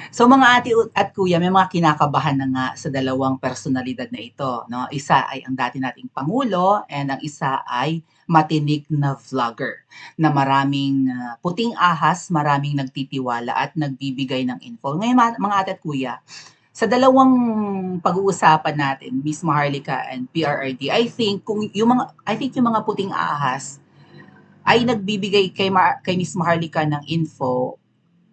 So mga ate at kuya, may mga kinakabahan na nga sa dalawang personalidad na ito, no? Isa ay ang dati nating pangulo and ang isa ay matinik na vlogger na maraming puting ahas, maraming nagtitiwala at nagbibigay ng info. Ngayon mga ate at kuya, sa dalawang pag-uusapan natin, Miss Maharlika and PRRD, I think yung mga puting ahas ay nagbibigay kay Miss Maharlika ng info,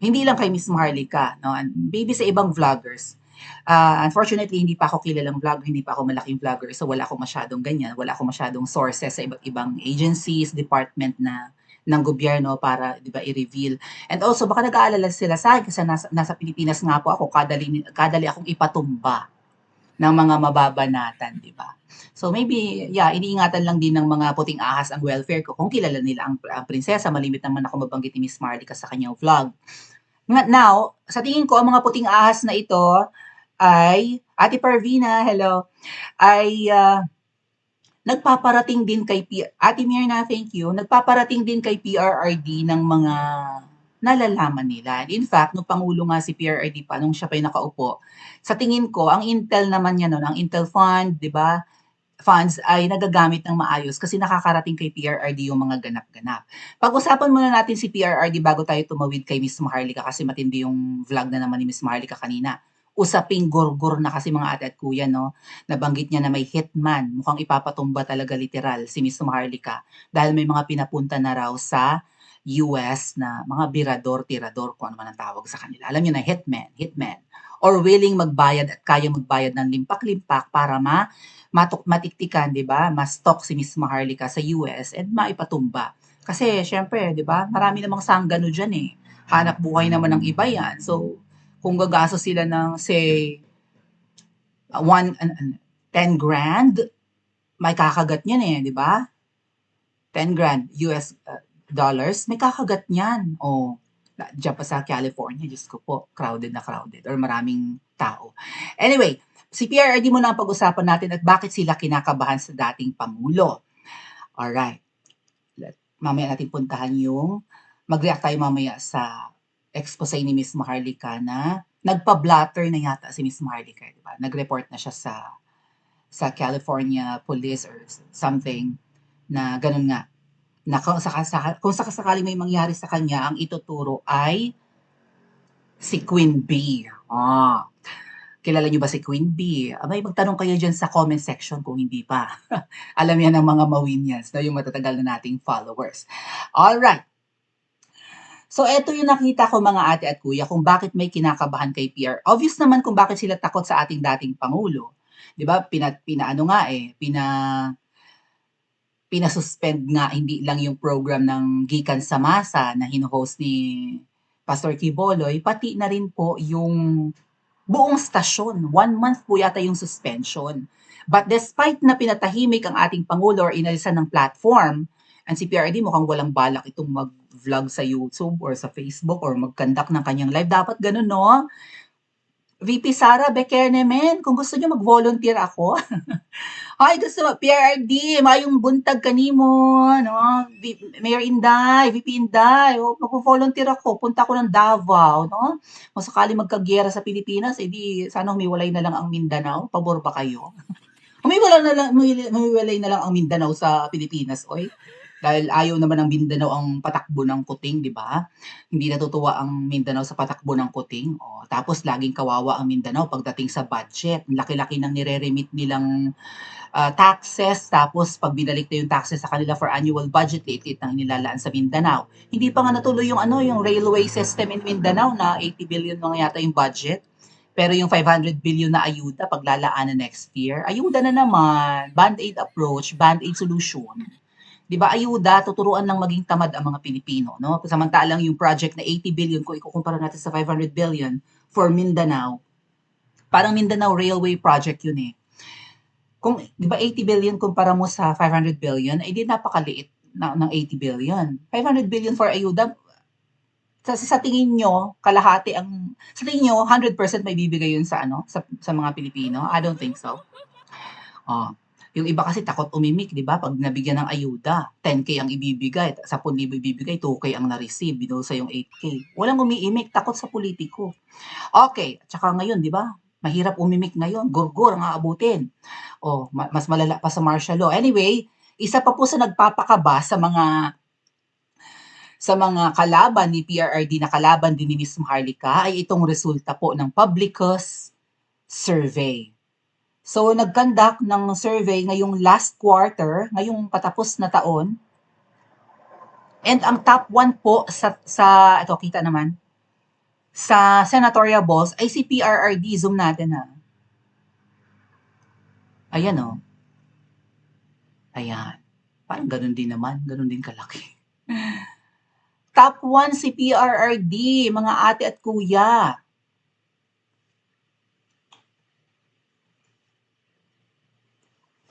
hindi lang kay Miss Maharlika, no? And maybe sa ibang vloggers. Unfortunately, hindi pa ako kilalang vlogger, hindi pa ako malaking vlogger, so wala akong masyadong ganyan, wala akong masyadong sources sa iba't ibang agencies, department na ng gobyerno para 'di ba i-reveal. And also baka nag-aalala sila sa akin kasi nasa Pilipinas nga po ako, kadali akong ipatumba ng mga mababanatan, 'di ba? So maybe, yeah, iniingatan lang din ng mga puting ahas ang welfare ko kung kilala nila ang prinsesa. Malimit naman ako mabanggit ni Miss Marlica sa kanyang vlog. Now, sa tingin ko, ang mga puting ahas na ito ay, Ate Parvina, hello, ay nagpaparating din Ate Mirna, thank you, nagpaparating din kay PRRD ng mga nalalaman nila. In fact, nung Pangulo nga si PRRD pa, nung siya pa yung nakaupo, sa tingin ko, ang Intel naman niya noon, ang Intel Fund, di ba, funds ay nagagamit ng maayos kasi nakakarating kay PRRD yung mga ganap-ganap. Pag-usapan muna natin si PRRD bago tayo tumawid kay Miss Maharlika kasi matindi yung vlog na naman ni Miss Maharlika kanina. Usaping gorgor na kasi mga ate at kuya, no? Nabanggit niya na may hitman. Mukhang ipapatumba talaga literal si Miss Maharlika dahil may mga pinapunta na raw sa US na mga birador, tirador, kung ano man ang tawag sa kanila. Alam niyo na, hitman. Or willing magbayad at kaya magbayad ng limpak-limpak para matiktikan, 'di ba? Ma-stalk si Miss Maharlika sa US and maipatumba. Kasi syempre, 'di ba? Marami namang sanggano diyan eh. Hanap buhay naman ng iba 'yan. So, kung gagastos sila ng say 10 grand, may kakagat niyan eh, 'di ba? 10 grand US dollars, may kakagat niyan. Oh, diyan pa sa California, Diyos ko po, crowded na crowded or maraming tao. Anyway, si PRRD muna ang pag-usapan natin at bakit sila kinakabahan sa dating Pangulo. Alright. Mamaya natin puntahan mag-react tayo mamaya sa expose ni Miss Maharlika na nagpa-blatter na yata si Miss Maharlika, di ba? Nag-report na siya sa California police or something na ganun nga, na kung sakasakaling may mangyari sa kanya, ang ituturo ay si Queen Bee. Kilala niyo ba si Queen Bee? Abay, magtanong kayo dyan sa comment section kung hindi pa. Alam yan ng mga Mawinians, no? Yung matatagal na nating followers. Alright. So, eto yung nakita ko mga ate at kuya kung bakit may kinakabahan kay PR. Obvious naman kung bakit sila takot sa ating dating Pangulo. 'Di ba? Pinasuspend nga hindi lang yung program ng Gikan sa Masa na hino-host ni Pastor Quiboloy, pati na rin po yung buong stasyon. 1 month po yata yung suspension. But despite na pinatahimik ang ating Pangulo or inalisan ng platform, ang si PRD mukhang walang balak itong mag-vlog sa YouTube or sa Facebook or mag-conduct ng kanyang live. Dapat ganun, no? VP Sara Bekernemen, kung gusto niyo mag-volunteer ako. Ay, gusto mo, PRD, mayong buntag kanimo, no? Mayor Inday, VP Inday, mag-volunteer ako, punta ako ng Davao, no? Kung sakali magkagyera sa Pilipinas, edi sana humiwalay na lang ang Mindanao, pabor ba kayo? Humiwalay na lang ang Mindanao sa Pilipinas, oy. Dahil ayaw naman ng Mindanao ang patakbo ng kuting, di ba? Hindi natutuwa ang Mindanao sa patakbo ng kuting. O, tapos laging kawawa ang Mindanao pagdating sa budget. Laki-laki ng nire-remit nilang taxes, tapos pag binalik na yung taxes sa kanila for annual budget, liit ang inilalaan sa Mindanao. Hindi pa nga natuloy yung railway system in Mindanao na 80 billion mga yata yung budget. Pero yung 500 billion na ayuda paglalaanan next year, ayuda na naman, band-aid approach, band-aid solution. 'Di ba? Ayuda, tuturuan lang maging tamad ang mga Pilipino, no? Samantalang yung project na 80 billion kung ikukumpara natin sa 500 billion for Mindanao, parang Mindanao Railway Project yun eh. Kung 'di ba 80 billion kumpara mo sa 500 billion, ay di napakaliit ng 80 billion. 500 billion for ayuda, sa tingin nyo, sa tingin nyo, 100% may bibigay yun sa mga Pilipino? I don't think so. Oh. Yung iba kasi takot umimik, 'di ba? 'Pag nabigyan ng ayuda, 10K ang ibibigay, 10,000 ibibigay, 2K ang na-receive, binulsa yung 8K. Walang umiimik, takot sa politiko. Okay, at saka ngayon, 'di ba? Mahirap umimik ngayon, gurgur ang aabutin. Oh, mas malala pa sa martial law. Anyway, isa pa po sa nagpapakaba sa mga kalaban ni PRRD na kalaban din ni Miss Maharlika ay itong resulta po ng Publicus survey. So, nag-conduct ng survey ngayong last quarter, ngayong patapos na taon. And ang top 1 po sa ito, kita naman, sa senatorial balls ay si PRRD. Zoom natin ha. Ayan o. Ayan. Parang ganun din naman. Ganun din kalaki. Top 1 si PRRD, mga ate at kuya.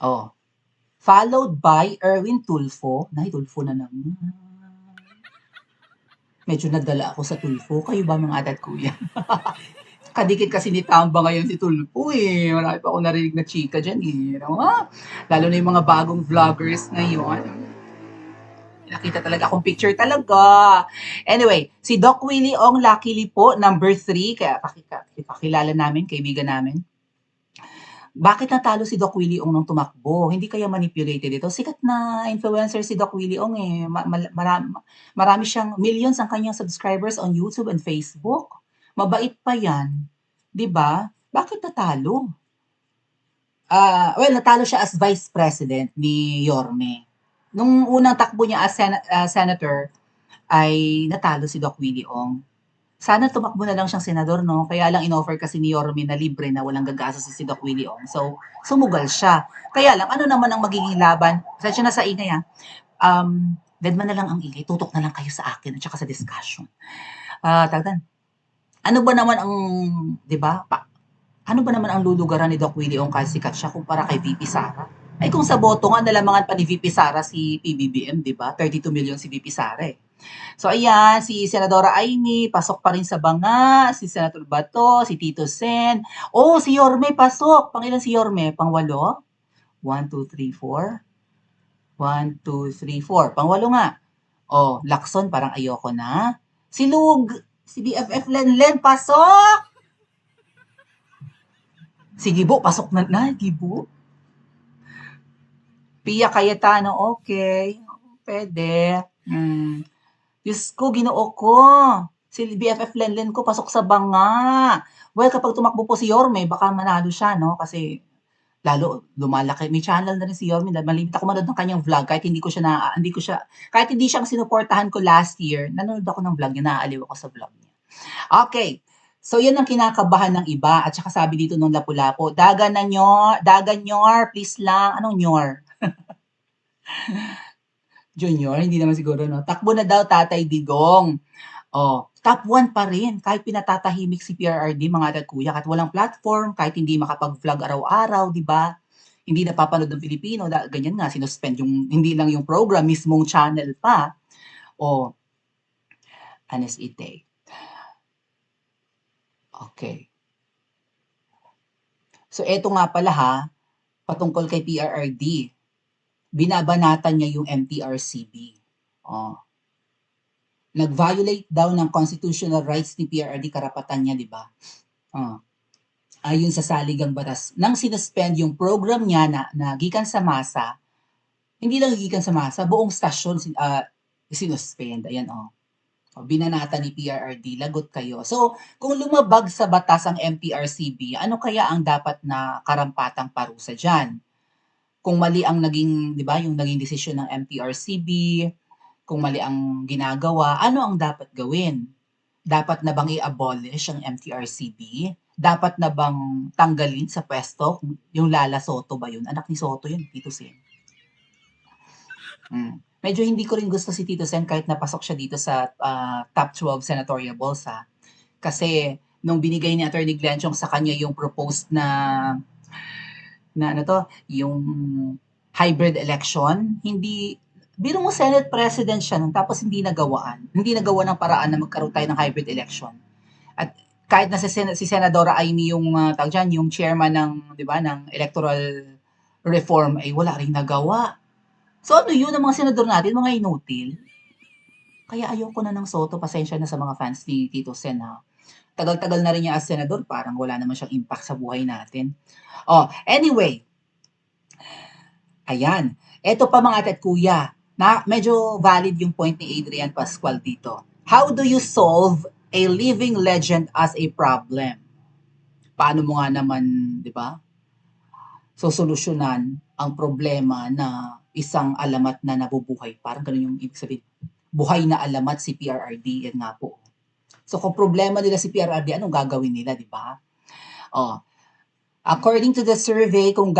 Oh. Followed by Erwin Tulfo. Tulfo na naman. Medyo nadala ako sa Tulfo. Kayo ba mga ate at kuya? Kadikit kasi ni Tamba ngayon si Tulfo eh. Marami pa ako narinig na chika dyan eh. Lalo na yung mga bagong vloggers ngayon. Nakita talaga akong picture talaga. Anyway, si Doc Willie Ong luckily po, number 3. Kaya pakilala namin, kaibigan namin. Bakit natalo si Doc Willie Ong nung tumakbo? Hindi kaya manipulated ito? Sikat na influencer si Doc Willie Ong eh. Marami siyang, millions ang kanyang subscribers on YouTube and Facebook. Mabait pa yan. 'Di ba? Bakit natalo? Well, natalo siya as vice president ni Yorme. Nung unang takbo niya as senator, ay natalo si Doc Willie Ong. Sana tumakbo na lang siyang senador, no? Kaya lang inoffer kasi ni Yorme na libre na walang gagastos si Doc Willie Ong. So, sumugal siya. Kaya lang, ano naman ang magiging laban? Pasensya na sa ingay, ha? Deadman na lang ang ingay. Tutok na lang kayo sa akin at saka sa discussion. Tagdan. Ano ba naman ang, di ba? Ano ba naman ang lulugaran ni Doc Willie Ong kahit sikat siya kumpara kay VP Sara? Ay kung sa boto nga, nalamangan pa ni VP Sara si PBBM, di ba? 32 million si VP Sara eh. So ayan, si Senadora Amy, pasok pa rin sa banga, si Senator Bato, si Tito Sen. Oh, si Yorme pasok. Pangilan si Yorme? Pang-8? 1, 2, 3, 4. 1, 2, 3, 4. Pang-8 nga. Oh, Lacson, parang ayoko na. Si Lug, si BFF Lenlen, pasok! Si Gibo, pasok na, Gibo. Pia Cayetano, okay. Pwede. Diyos ko, ginoo ko. Si BFF Lenlen ko, pasok sa banga. Well, kapag tumakbo po si Yorme, baka manalo siya, no? Kasi lalo lumalaki. May channel na rin si Yorme. Malimit ako manood ng kanyang vlog kahit kahit hindi siyang sinuportahan ko last year, nanonood ako ng vlog niya, naaaliw ako sa vlog niya. Okay. So, yan ang kinakabahan ng iba. At saka sabi dito nung Lapu-Lapu, dagan nyor, please lang. Anong nyor? Junior, hindi naman siguro, no? Takbo na daw Tatay Digong. Oh, top 1 pa rin kahit pinatatahimik si PRRD, mga ate at kuya, kahit walang platform, kahit hindi makapag-vlog araw-araw, 'di ba? Hindi napapanood ng Pilipino, ganyan nga, sinuspend yung, hindi lang yung program, mismong channel pa. Oh, Anes Ite. Okay. So, eto nga pala ha, patungkol kay PRRD. Binabanatan niya yung MTRCB. Oh. Nag-violate daw ng constitutional rights ni PRRD, karapatan niya, di ba? Ayon sa saligang batas, nang sinuspend yung program niya na gikan sa masa, hindi lang gikan sa masa, buong stasyon sinuspend. Ayan, binanata ni PRRD, lagot kayo. So, kung lumabag sa batas ang MTRCB, ano kaya ang dapat na karampatang parusa dyan? Kung mali ang naging, di ba, yung naging desisyon ng MTRCB, kung mali ang ginagawa, ano ang dapat gawin? Dapat na bang i-abolish ang MTRCB? Dapat na bang tanggalin sa pwesto? Yung Lala Soto ba yun? Anak ni Soto yun, Tito Sen. Medyo hindi ko rin gusto si Tito Sen kahit napasok siya dito sa top 12 senatorial balls ha. Kasi nung binigay ni Attorney Glenchong sa kanya yung proposed na yung hybrid election, biro mo Senate President siya nun, tapos hindi nagawa ng paraan na magkaroon tayo ng hybrid election. At kahit na si Senadora Amy yung yung chairman ng, 'di ba, ng electoral reform ay wala ring nagawa. So ano yun, ang mga senador natin, mga inutil. Kaya ayoko na ng Soto, pasensya na sa mga fans ni Tito Sen ha. Tagal-tagal na rin niya as senador, parang wala naman siyang impact sa buhay natin. Oh, anyway, ayan. Eto pa mga ate at kuya, na medyo valid yung point ni Adrian Pascual dito. How do you solve a living legend as a problem? Paano mo nga naman, di ba, sosolusyonan ang problema na isang alamat na nabubuhay? Parang ganun yung ibig sabihin. Buhay na alamat si PRRD, yan nga po. So kung problema nila si PRRD, anong gagawin nila, di ba? Oh, according to the survey, kung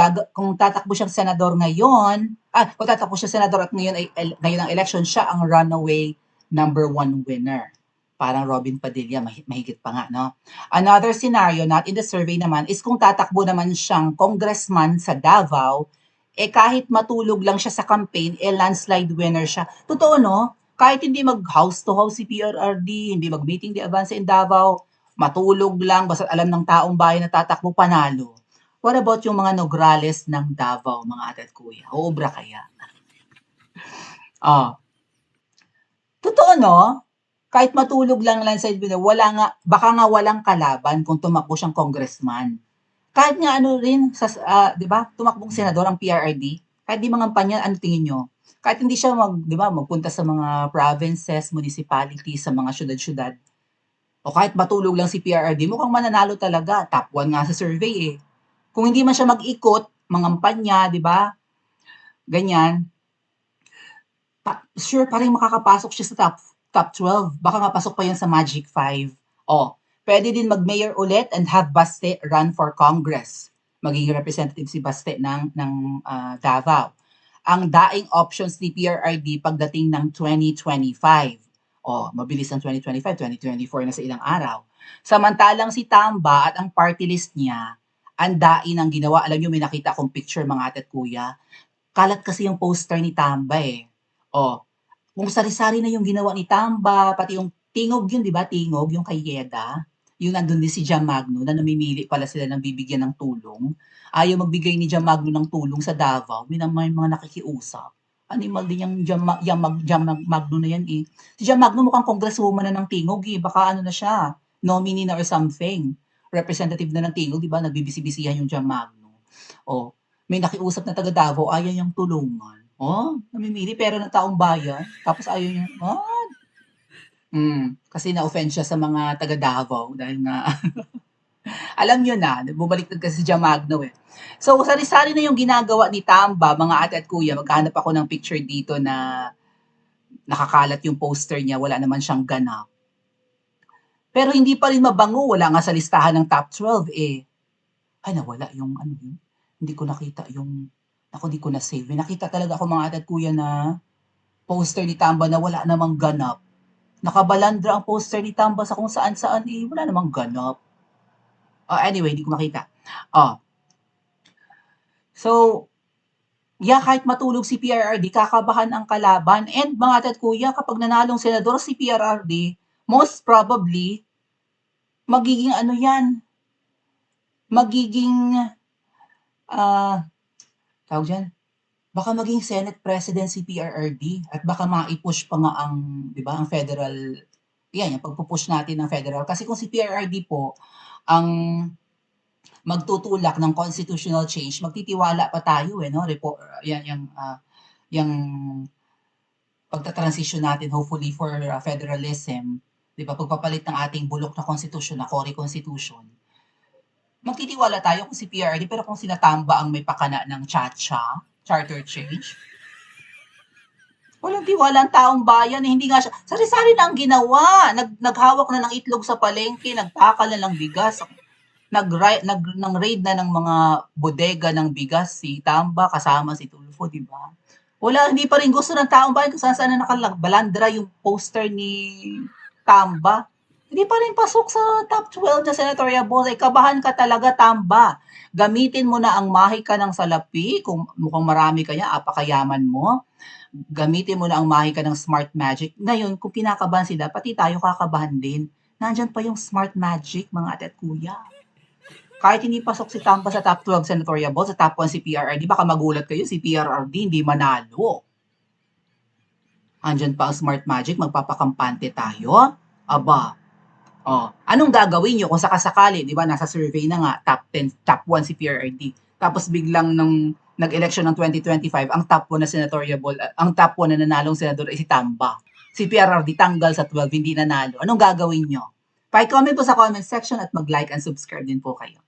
tatakbo siyang senador ngayon, kung tatakbo siya senador at ngayon ay ngayon ang election, siya ang runaway number one winner. Parang Robin Padilla, mahigit pa nga, no? Another scenario, not in the survey naman, is kung tatakbo naman siyang congressman sa Davao, kahit matulog lang siya sa campaign, landslide winner siya. Totoo, no? Kahit hindi mag-house to house si PRRD, hindi mag-meeting di advance in Davao, matulog lang, basta alam ng taong bayan na tatakbo, panalo. What about yung mga Nograles ng Davao, mga ate at kuya? Obra kaya? Ah, totoo, no? Kahit matulog lang landslide winner, wala nga, baka nga walang kalaban kung tumakbo siyang congressman. Kahit nga ano rin, di ba, tumakbong senador ang PRRD, kahit di mangampanya, ano tingin nyo? Kahit hindi siya di ba, magpunta sa mga provinces, municipalities, sa mga syudad-syudad, o kahit matulog lang si PRRD, mukhang mananalo talaga. Top 1 nga sa survey eh. Kung hindi man siya mag-ikot, mangampanya, di ba? Ganyan. Sure, parang makakapasok siya sa top 12. Baka nga pasok pa yan sa Magic 5. Oh, pwede din mag-mayor ulit and have Baste run for Congress. Magiging representative si Baste ng Davao. Ang daing options ni PRRD pagdating ng 2025. Oh, mabilis ang 2025, 2024 na sa ilang araw. Samantalang si Tamba at ang party list niya, ang daing ang ginawa. Alam niyo, may nakita akong picture mga ate at kuya. Kalat kasi yung poster ni Tamba eh. Oh, kung sari-sari na yung ginawa ni Tamba, pati yung Tingog yun, di ba? Tingog, yung kay Yeda. Yung nandun din si Jam Magno na namimili pala sila ng bibigyan ng tulong. Ayaw magbigay ni Jam Magno ng tulong sa Davao. May mga nakikiusap. Animal din yung Magno na yan eh. Si Jam Magno mukhang congresswoman na ng Tingog eh. Baka ano na siya, nominee na or something. Representative na ng Tingog, di ba? Nagbibisi-bisihan yung Jam Magno. Oh, may nakiusap na taga Davao, ayaw niyang tulungan. Oh, namimili pera ng taong bayan, tapos ayaw niya, kasi na-offend siya sa mga taga Davao dahil nga alam niyo na, bumaliktad kasi si Jamagno eh. So, sari-sari na yung ginagawa ni Tamba, mga ate at kuya. Maghanap ako ng picture dito na nakakalat yung poster niya, wala naman siyang ganap. Pero hindi pa rin mabango, wala nga sa listahan ng top 12 eh. Ay, nawala yung ano yun. Hindi ko nakita yung, hindi ko na-save. Nakita talaga ako mga ate at kuya na poster ni Tamba na wala namang ganap. Nakabalandra ang poster ni Tamba sa kung saan-saan eh, wala namang ganap. Anyway, hindi ko makita. So, yeah, kahit matulog si PRRD, kakabahan ang kalaban. And mga ate at kuya, kapag nanalong senador si PRRD, most probably, magiging ano yan, magiging, tawag dyan, baka maging Senate President si PRRD at baka maipush pa nga ang, di ba, ang federal, yan, yung pagpupush natin ng federal. Kasi kung si PRRD po, ang magtutulak ng constitutional change, magtitiwala pa tayo eh, no? Yung pagta-transition natin hopefully for federalism, 'di ba? Pagpapalit ng ating bulok na constitution, na core constitution. Magtitiwala tayo kung si PRD, pero kung sinatamba ang may pakana ng charter change, walang tiwala ang taong bayan, hindi nga siya, sari-sari na ang ginawa, naghawak na ng itlog sa palengke, nagtakal na ng bigas, nang-raid na ng mga bodega ng bigas si Tamba kasama si Tulfo, di ba? Hindi pa rin gusto ng taong bayan kung saan na nakabalandra yung poster ni Tamba. Hindi pa rin pasok sa top 12 na senatorial boss. Kabahan ka talaga, Tamba. Gamitin mo na ang mahika ng salapi, kung mukhang marami kanya, apakayaman mo. Gamitin mo na ang mahika ng smart magic. Ngayon, kung kinakabahan sila, pati tayo kakabahan din. Nandyan pa yung smart magic, mga ate at kuya. Kahit hindi pasok si Tamba sa top 12 senatorial votes, sa top 1 si PRRD, baka magulat kayo, si PRRD hindi manalo. Andyan pa ang Smart Magic, magpapakampante tayo. Aba, oh, anong gagawin nyo kung sakasakali, di ba, nasa survey na nga, top 10, top 1 si PRRD. Tapos biglang nung nag-election ng 2025, ang top 1 na senatorial, ang top 1 na nanalong senador ay si Tamba. Si PRRD tanggal sa 12, hindi nanalo. Anong gagawin nyo? Pa-comment po sa comment section at mag-like and subscribe din po kayo.